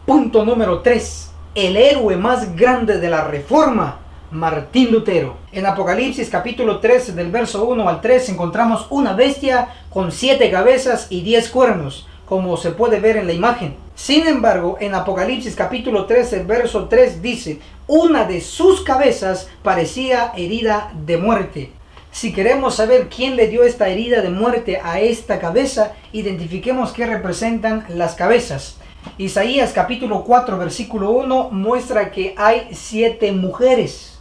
Punto número 3. El héroe más grande de la Reforma, Martín Lutero. En Apocalipsis capítulo 3 del verso 1 al 3 encontramos una bestia con 7 cabezas y 10 cuernos, como se puede ver en la imagen. Sin embargo, en Apocalipsis capítulo 3 el verso 3 dice: una de sus cabezas parecía herida de muerte. Si queremos saber quién le dio esta herida de muerte a esta cabeza, identifiquemos qué representan las cabezas. Isaías capítulo 4 versículo 1 muestra que hay 7 mujeres.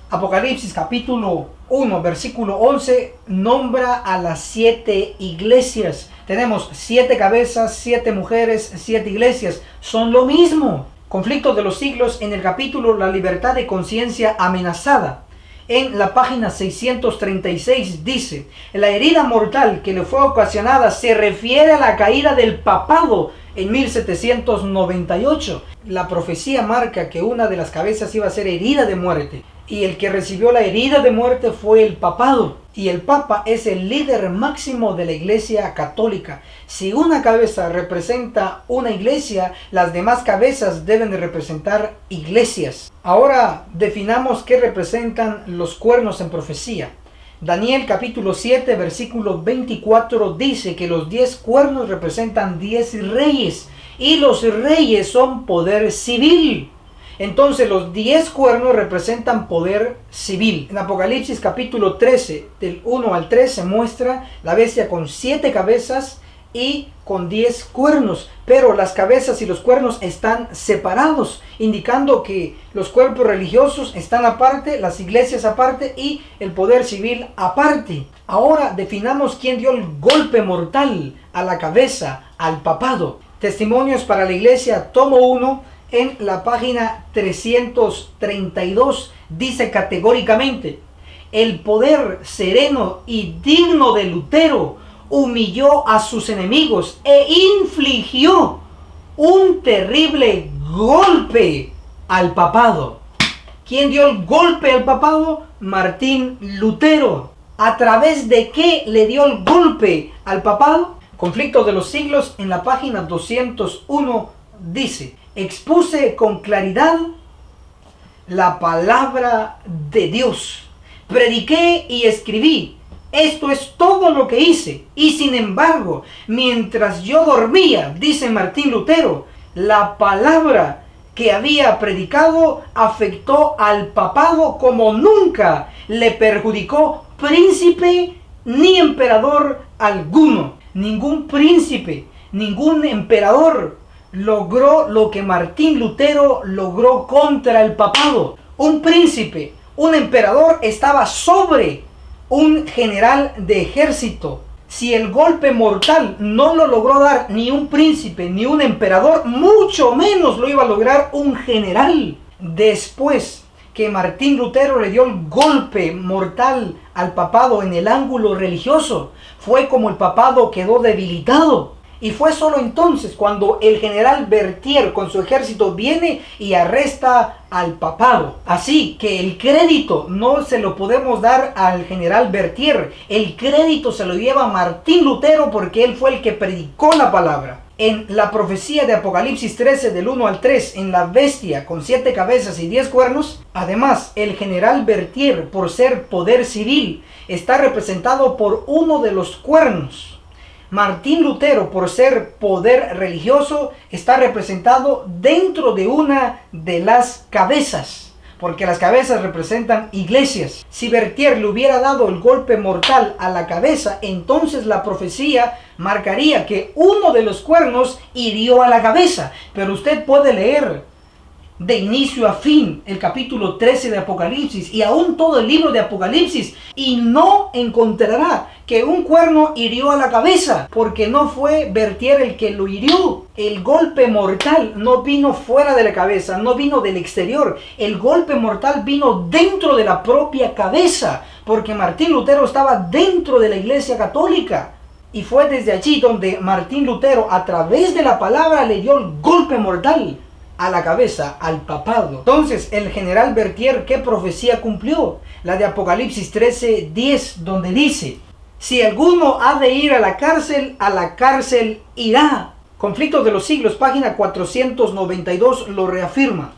Apocalipsis capítulo 1 versículo 11 nombra a las 7 iglesias. Tenemos 7 cabezas, 7 mujeres, 7 iglesias. Son lo mismo. Conflicto de los siglos, en el capítulo La libertad de conciencia amenazada. En la página 636 dice: la herida mortal que le fue ocasionada se refiere a la caída del papado en 1798. La profecía marca que una de las cabezas iba a ser herida de muerte, y el que recibió la herida de muerte fue el papado, y el papa es el líder máximo de la iglesia católica. Si una cabeza representa una iglesia, las demás cabezas deben de representar iglesias. Ahora definamos qué representan los cuernos en profecía. Daniel capítulo 7 versículo 24 dice que los 10 cuernos representan 10 reyes, y los reyes son poder civil. Entonces los 10 cuernos representan poder civil. En Apocalipsis capítulo 13 del 1 al 3 se muestra la bestia con 7 cabezas y con 10 cuernos, pero las cabezas y los cuernos están separados, indicando que los cuerpos religiosos están aparte, las iglesias aparte y el poder civil aparte. Ahora definamos quién dio el golpe mortal a la cabeza, al papado. Testimonios para la iglesia, tomo 1, en la página 332, dice categóricamente: el poder sereno y digno de Lutero humilló a sus enemigos e infligió un terrible golpe al papado. ¿Quién dio el golpe al papado? Martín Lutero. ¿A través de qué le dio el golpe al papado? Conflicto de los siglos, en la página 201 dice: expuse con claridad la palabra de Dios, prediqué y escribí. Esto es todo lo que hice. Y sin embargo, mientras yo dormía, dice Martín Lutero, la palabra que había predicado afectó al papado como nunca le perjudicó príncipe ni emperador alguno. Ningún príncipe, ningún emperador logró lo que Martín Lutero logró contra el papado. Un príncipe, un emperador estaba sobre un general de ejército. Si el golpe mortal no lo logró dar ni un príncipe ni un emperador, mucho menos lo iba a lograr un general. Después que Martín Lutero le dio el golpe mortal al papado en el ángulo religioso, fue como el papado quedó debilitado. Y fue solo entonces cuando el general Berthier con su ejército viene y arresta al papado. Así que el crédito no se lo podemos dar al general Berthier. El crédito se lo lleva Martín Lutero porque él fue el que predicó la palabra. En la profecía de Apocalipsis 13 del 1 al 3, en la bestia con 7 cabezas y 10 cuernos, además el general Berthier, por ser poder civil, está representado por uno de los cuernos. Martín Lutero, por ser poder religioso, está representado dentro de una de las cabezas, porque las cabezas representan iglesias. Si Berthier le hubiera dado el golpe mortal a la cabeza, entonces la profecía marcaría que uno de los cuernos hirió a la cabeza. Pero usted puede leer de inicio a fin el capítulo 13 de Apocalipsis y aún todo el libro de Apocalipsis y no encontrará que un cuerno hirió a la cabeza, porque no fue Berthier el que lo hirió. El golpe mortal no vino fuera de la cabeza, no vino del exterior. El golpe mortal vino dentro de la propia cabeza, porque Martín Lutero estaba dentro de la iglesia católica. Y fue desde allí donde Martín Lutero, a través de la palabra, le dio el golpe mortal a la cabeza, al papado. Entonces el general Berthier, ¿qué profecía cumplió? La de Apocalipsis 13:10, donde dice: si alguno ha de ir a la cárcel irá. Conflictos de los Siglos, página 492, lo reafirma.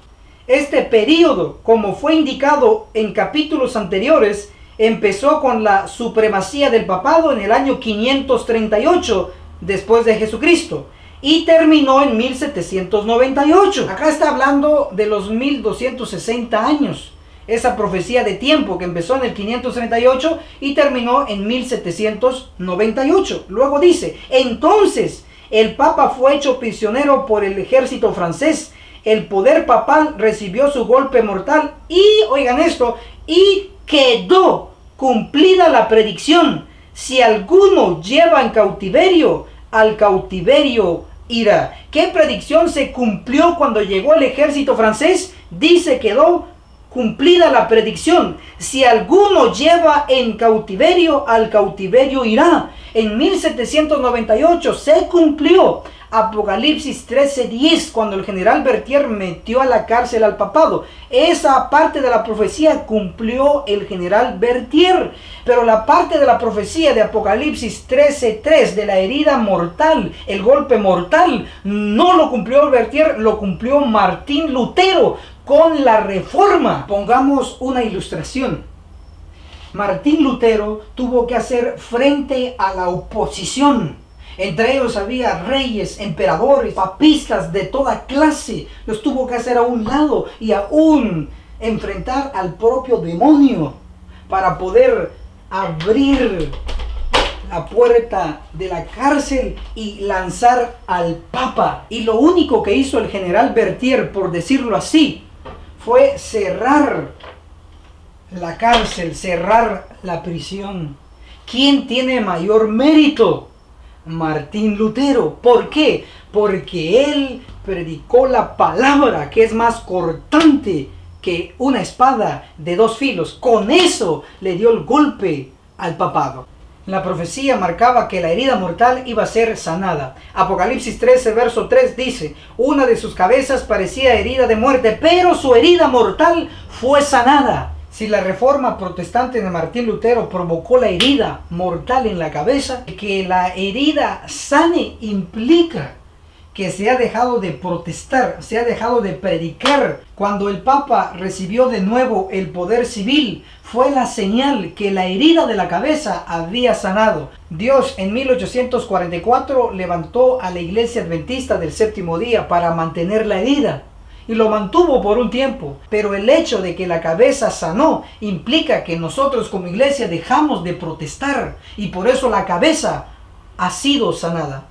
Este período, como fue indicado en capítulos anteriores, empezó con la supremacía del papado en el año 538 después de Jesucristo y terminó en 1798. Acá está hablando de los 1260 años. Esa profecía de tiempo que empezó en el 538 y terminó en 1798. Luego dice, entonces el Papa fue hecho prisionero por el ejército francés. El poder papal recibió su golpe mortal y, oigan esto, y quedó cumplida la predicción. Si alguno lleva en cautiverio, al cautiverio irá. ¿Qué predicción se cumplió cuando llegó el ejército francés? Dice, quedó cumplida la predicción. Si alguno lleva en cautiverio, al cautiverio irá. En 1798 se cumplió Apocalipsis 13:10, cuando el general Berthier metió a la cárcel al papado. Esa parte de la profecía cumplió el general Berthier, pero la parte de la profecía de Apocalipsis 13:3 de la herida mortal, el golpe mortal, no lo cumplió Berthier, lo cumplió Martín Lutero con la Reforma. Pongamos una ilustración. Martín Lutero tuvo que hacer frente a la oposición. Entre ellos había reyes, emperadores, papistas de toda clase. Los tuvo que hacer a un lado y aún enfrentar al propio demonio para poder abrir la puerta de la cárcel y lanzar al Papa. Y lo único que hizo el general Berthier, por decirlo así, fue cerrar la cárcel, cerrar la prisión. ¿Quién tiene mayor mérito? Martín Lutero. ¿Por qué? Porque él predicó la palabra, que es más cortante que una espada de dos filos. Con eso le dio el golpe al papado. La profecía marcaba que la herida mortal iba a ser sanada. Apocalipsis 13, verso 3 dice, una de sus cabezas parecía herida de muerte, pero su herida mortal fue sanada. Si la reforma protestante de Martín Lutero provocó la herida mortal en la cabeza, que la herida sane implica que se ha dejado de protestar, se ha dejado de predicar. Cuando el Papa recibió de nuevo el poder civil, fue la señal que la herida de la cabeza había sanado. Dios en 1844 levantó a la Iglesia Adventista del Séptimo Día para mantener la herida. Y lo mantuvo por un tiempo, pero el hecho de que la cabeza sanó implica que nosotros como iglesia dejamos de protestar y por eso la cabeza ha sido sanada.